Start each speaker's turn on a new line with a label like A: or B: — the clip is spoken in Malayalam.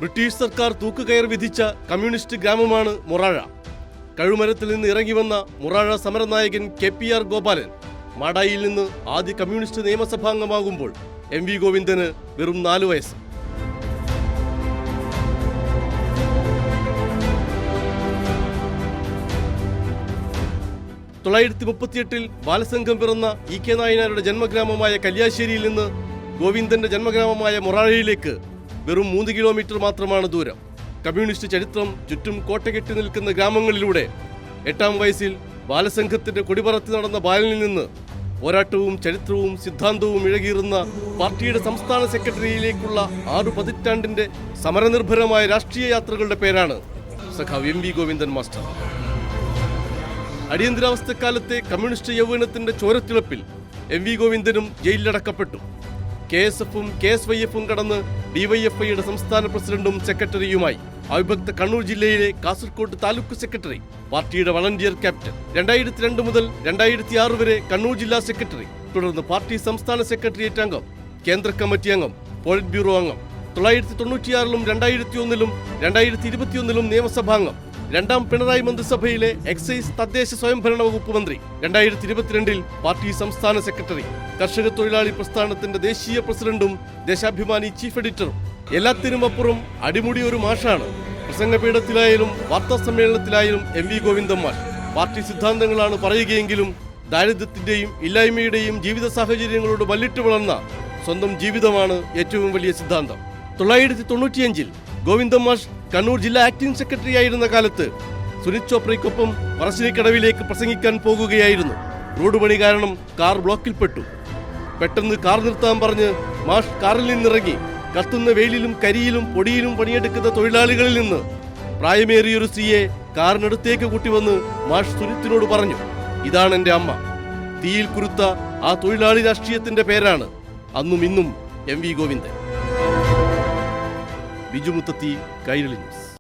A: ബ്രിട്ടീഷ് സർക്കാർ തൂക്കുകയർ വിധിച്ച കമ്മ്യൂണിസ്റ്റ് ഗ്രാമമാണ് മൊറാഴ. കഴുമരത്തിൽ നിന്ന് ഇറങ്ങി വന്ന മൊറാഴ സമരനായകൻ KPR ഗോപാലൻ മാടായിൽ നിന്ന് ആദ്യ കമ്മ്യൂണിസ്റ്റ് നിയമസഭാംഗമാകുമ്പോൾ MV ഗോവിന്ദന് വെറും 4 വയസ്സ്. തൊള്ളായിരത്തി ബാലസംഘം പിറന്ന EK നായനാരുടെ ജന്മഗ്രാമമായ കല്യാശ്ശേരിയിൽ നിന്ന് ഗോവിന്ദന്റെ ജന്മഗ്രാമമായ മൊറാഴയിലേക്ക് വെറും 3 കിലോമീറ്റർ മാത്രമാണ് ദൂരം. കമ്മ്യൂണിസ്റ്റ് ചരിത്രം ചുറ്റും കോട്ടകെട്ടി നിൽക്കുന്ന ഗ്രാമങ്ങളിലൂടെ 8-ാം വയസ്സിൽ ബാലസംഘത്തിന്റെ കൊടിപറത്തി നടന്ന ബാലനിൽ നിന്ന് പോരാട്ടവും ചരിത്രവും സിദ്ധാന്തവും ഇഴകീറുന്ന പാർട്ടിയുടെ സംസ്ഥാന സെക്രട്ടറിയിലേക്കുള്ള 6 പതിറ്റാണ്ടിന്റെ സമരനിർഭരമായ രാഷ്ട്രീയ യാത്രകളുടെ പേരാണ് സഖാവ് MV ഗോവിന്ദൻ മാസ്റ്റർ. അടിയന്തരാവസ്ഥക്കാലത്തെ കമ്മ്യൂണിസ്റ്റ് യൗവനത്തിന്റെ ചോരത്തിളപ്പിൽ MV ഗോവിന്ദനും ജയിലിലടക്കപ്പെട്ടു. KSFും KSYFും കടന്ന് DYFIയുടെ സംസ്ഥാന പ്രസിഡന്റും സെക്രട്ടറിയുമായി. അവിഭക്ത കണ്ണൂർ ജില്ലയിലെ കാസർകോട് താലൂക്ക് സെക്രട്ടറി, പാർട്ടിയുടെ വളണ്ടിയർ ക്യാപ്റ്റൻ. 2002 മുതൽ 2006 വരെ കണ്ണൂർ ജില്ലാ സെക്രട്ടറി, തുടർന്ന് പാർട്ടി സംസ്ഥാന സെക്രട്ടേറിയറ്റ് അംഗം, കേന്ദ്ര കമ്മിറ്റി അംഗം, പോളിറ്റ് ബ്യൂറോ അംഗം. 1996-ലും 2001-ലും 2021-ലും നിയമസഭാംഗം. 2ാം പിണറായി മന്ത്രിസഭയിലെ എക്സൈസ് തദ്ദേശ സ്വയംഭരണ വകുപ്പ് മന്ത്രി. 2022-ൽ പാർട്ടി സംസ്ഥാന സെക്രട്ടറി, കർഷക തൊഴിലാളി പ്രസ്ഥാനത്തിന്റെ ദേശീയ പ്രസിഡന്റും ദേശാഭിമാനി ചീഫ് എഡിറ്ററും. എല്ലാത്തിനുമപ്പുറം അടിമുടി ഒരു മാഷാണ്. പ്രസംഗപീഠത്തിലായാലും വാർത്താ സമ്മേളനത്തിലായാലും MV ഗോവിന്ദൻ മാഷ് പാർട്ടി സിദ്ധാന്തങ്ങളാണ് പറയുകയെങ്കിലും ദാരിദ്ര്യത്തിന്റെയും ഇല്ലായ്മയുടെയും ജീവിത സാഹചര്യങ്ങളോട് മല്ലിട്ട് വളർന്ന സ്വന്തം ജീവിതമാണ് ഏറ്റവും വലിയ സിദ്ധാന്തം. 1995-ൽ ഗോവിന്ദൻ മാഷ് കണ്ണൂർ ജില്ലാ ആക്ടിംഗ് സെക്രട്ടറി ആയിരുന്ന കാലത്ത് സുനിൽ ചോപ്രയ്ക്കൊപ്പം പറശ്ശിനിക്കടവിലേക്ക് പ്രസംഗിക്കാൻ പോകുകയായിരുന്നു. റോഡ് പണി കാരണം കാർ ബ്ലോക്കിൽപ്പെട്ടു. പെട്ടെന്ന് കാർ നിർത്താൻ പറഞ്ഞ് മാഷ് കാറിൽ നിന്നിറങ്ങി കത്തുന്ന വെയിലിലും കരിയിലും പൊടിയിലും പണിയെടുക്കുന്ന തൊഴിലാളികളിൽ നിന്ന് പ്രായമേറിയൊരു സ്ത്രീയെ കാറിനടുത്തേക്ക് കൂട്ടിവന്ന് മാഷ് സുനിത്തിനോട് പറഞ്ഞു, ഇതാണ് എൻ്റെ അമ്മ. തീയിൽ കുരുത്ത ആ തൊഴിലാളി രാഷ്ട്രീയത്തിന്റെ പേരാണ് അന്നും ഇന്നും MV ഗോവിന്ദൻ. ബിജു മുത്തത്തി, കൈരളി ന്യൂസ്.